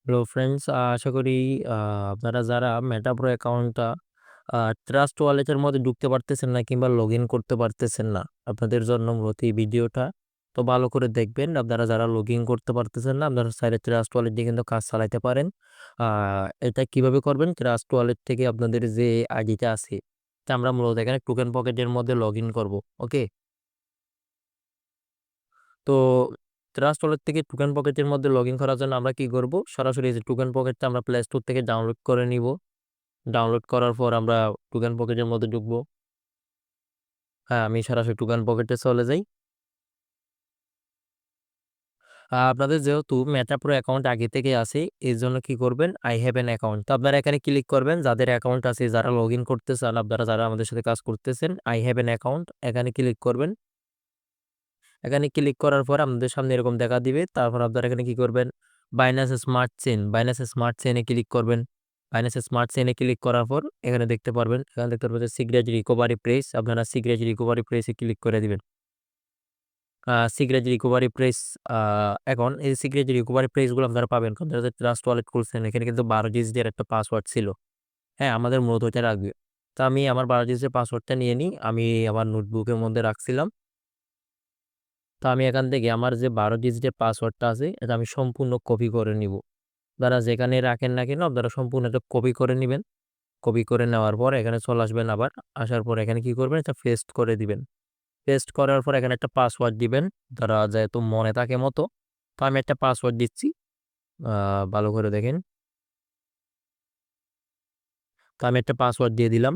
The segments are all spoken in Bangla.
হ্যালো ফ্রেন্ডস, আশা করি আপনারা যারা মেটা প্রো অ্যাকাউন্টটা ট্রাস্ট ওয়ালেটের মধ্যে ঢুকতে পারতেছেন না কিংবা লগ ইন করতে পারতেছেন না, আপনাদের জন্য মূলত এই ভিডিওটা। তো ভালো করে দেখবেন, আপনারা যারা লগ ইন করতে পারতেছেন না আপনারা সাইডে ট্রাস্ট ওয়ালেট দিয়ে কিন্তু কাজ চালাতে পারেন। এটা কিভাবে করবেন? ট্রাস্ট ওয়ালেট থেকে আপনাদের যে আইডিটা আছে, তা আমরা মূলত এখানে টোকেন পকেটের মধ্যে লগ ইন করবো। ওকে, তো ট্রাস্ট ওয়ালেট থেকে টোকেন পকেটের মধ্যে লগ ইন করার জন্য আমরা কি করব? সরাসরি এই যে টোকেন পকেটটা আমরা প্লে স্টোর থেকে ডাউনলোড করে নিব। ডাউনলোড করার পর আমরা টোকেন পকেটের মধ্যে ঢুকবো। হ্যাঁ, আমি সরাসরি টোকেন পকেটে চলে যাই। আপনাদের যেহেতু মেটা প্রো অ্যাকাউন্ট আগে থেকে আছে, এই জন্য কি করবেন, আই হ্যাভ এন অ্যাকাউন্ট, তো আপনারা এখানে ক্লিক করবেন। যাদের অ্যাকাউন্ট আছে, যারা লগ ইন করতে চান, আপনারা যারা আমাদের সাথে কাজ করতেছেন, আই হ্যাভ এন অ্যাকাউন্ট এখানে ক্লিক করবেন। এখানে ক্লিক করার পর আপনাদের সামনে এরকম দেখা দিবে। তারপর আপনারা এখানে কি করবেন, বাইন্যান্স স্মার্ট চেইনে ক্লিক করবেন। বাইন্যান্স স্মার্ট চেইনে ক্লিক করার পর এখানে দেখতে পারবেন, সিক্রেট রিকভারি প্রেস, আপনারা সিক্রেট রিকভারি প্রেসে ক্লিক করে দিবেন। সিক্রেট রিকভারি প্রেস, এখন এই সিক্রেট রিকভারি প্রেস গুলো আপনারা পাবেন কারণ যারা ট্রাস্ট ওয়ালেট খুলছেন এখানে কিন্তু 12 ডিজিটের একটা পাসওয়ার্ড ছিল। হ্যাঁ, আমাদের মূলত এটা রাখবে। তো আমি আমার 12 ডিজিটের পাসওয়ার্ডটা নিয়ে নিই, আমি আমার নোটবুকের মধ্যে রাখছিলাম। তো আমি এখান থেকে আমার যে 12 ডিজিটের পাসওয়ার্ডটা আছে এটা আমি সম্পূর্ণ কপি করে নিব। আপনারা যেখানে রাখেন না কেন আপনারা সম্পূর্ণ এটা কপি করে নেবেন। কপি করে নেওয়ার পর এখানে চলে আসবেন, আবার আসার পর এখানে কি করবেন, এটা পেস্ট করে দিবেন। পেস্ট করার পর এখানে একটা পাসওয়ার্ড দিবেন, তারা যেহেতু মনে থাকে মতো। তো আমি একটা পাসওয়ার্ড দিচ্ছি, ভালো করে দেখেন। তো আমি একটা পাসওয়ার্ড দিয়ে দিলাম।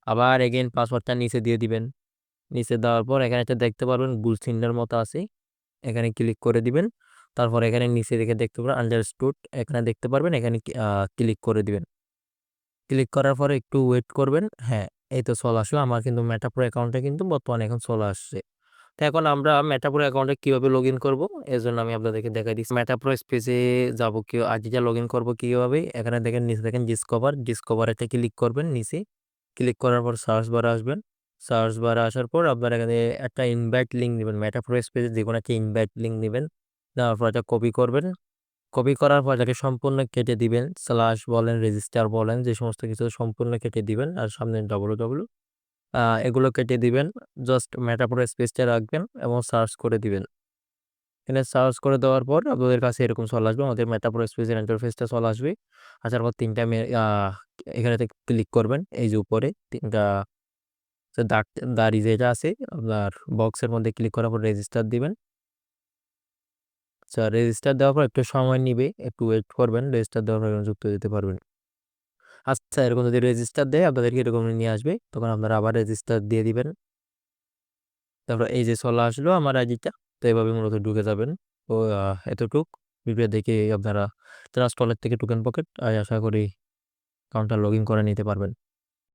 আবার এগেইন পাসওয়ার্ডটা নিচে দিয়ে দিবেন। নিচে দেওয়ার পর এখানে একটা দেখতে পারবেন গুল চিহ্নের মতো আছে, এখানে ক্লিক করে দিবেন। তারপর এখানে নিচে দেখে দেখতে পারবেন আন্ডারস্টুড, এখানে দেখতে পারবেন, এখানে ক্লিক করে দিবেন। ক্লিক করার পরে একটু ওয়েট করবেন। হ্যাঁ, এই তো চলে আসলো, আমার কিন্তু মেটা প্রো অ্যাকাউন্টে কিন্তু বর্তমানে এখন চলে আসছে। তো এখন আমরা মেটা প্রো অ্যাকাউন্টে কিভাবে লগ ইন করবো, এর জন্য আমি আপনাদেরকে দেখাই দিচ্ছি। মেটা প্রো স্পেসে যাবো, কি আইডিটা লগ ইন করবো কিভাবে, এখানে দেখেন নিচে দেখেন ডিসকভার একটা ক্লিক করবেন নিচে। ক্লিক করার পর সার্চ বারে আসবেন। সার্চ বারে আসার পর আপনার এখানে একটা ইনভাইট লিঙ্ক নেবেন, মেটা প্রো স্পেসে যে কোনো একটা ইনভাইট লিঙ্ক নেবেন। তারপর এটা কপি করবেন। কপি করার পর এটাকে সম্পূর্ণ কেটে দিবেন, স্ল্যাশ বলেন রেজিস্টার বলেন যে সমস্ত কিছু সম্পূর্ণ কেটে দিবেন, আর সামনে ডব্লু এগুলো কেটে দিবেন। জাস্ট মেটা প্রো স্পেসটা রাখবেন এবং সার্চ করে দিবেন। এখানে সার্চ করে দেওয়ার পর আপনাদের কাছে এরকম চলে আসবে, আমাদের মেটা প্রো স্পেসের ইন্টারফেসটা চলে আসবে। আসার পর তিনটা এখানে ক্লিক করবেন, এই যে উপরে তিনটা যে দাড়ি যেটা আছে আপনার বক্সের মধ্যে ক্লিক করার পর রেজিস্টার দিবেন। আচ্ছা, রেজিস্টার দেওয়ার পর একটু সময় নিবে, একটু ওয়েট করবেন, রেজিস্টার দেওয়ার পর যুক্ত দিতে পারবেন। আচ্ছা, এরকম যদি রেজিস্টার দেয় আপনাদেরকে এরকম নিয়ে আসবে, তখন আপনারা আবার রেজিস্টার দিয়ে দিবেন। তারপর এই যে চলে আসলো আমার আইডিটা। তো এভাবে মূলত ঢুকে যাবেন। তো এতটুক ভিডিও দেখে আপনারা ট্রাস্ট ওয়ালেট থেকে টোকেন পকেট আশা করি অ্যাকাউন্টটা লগ ইন করে নিতে পারবেন।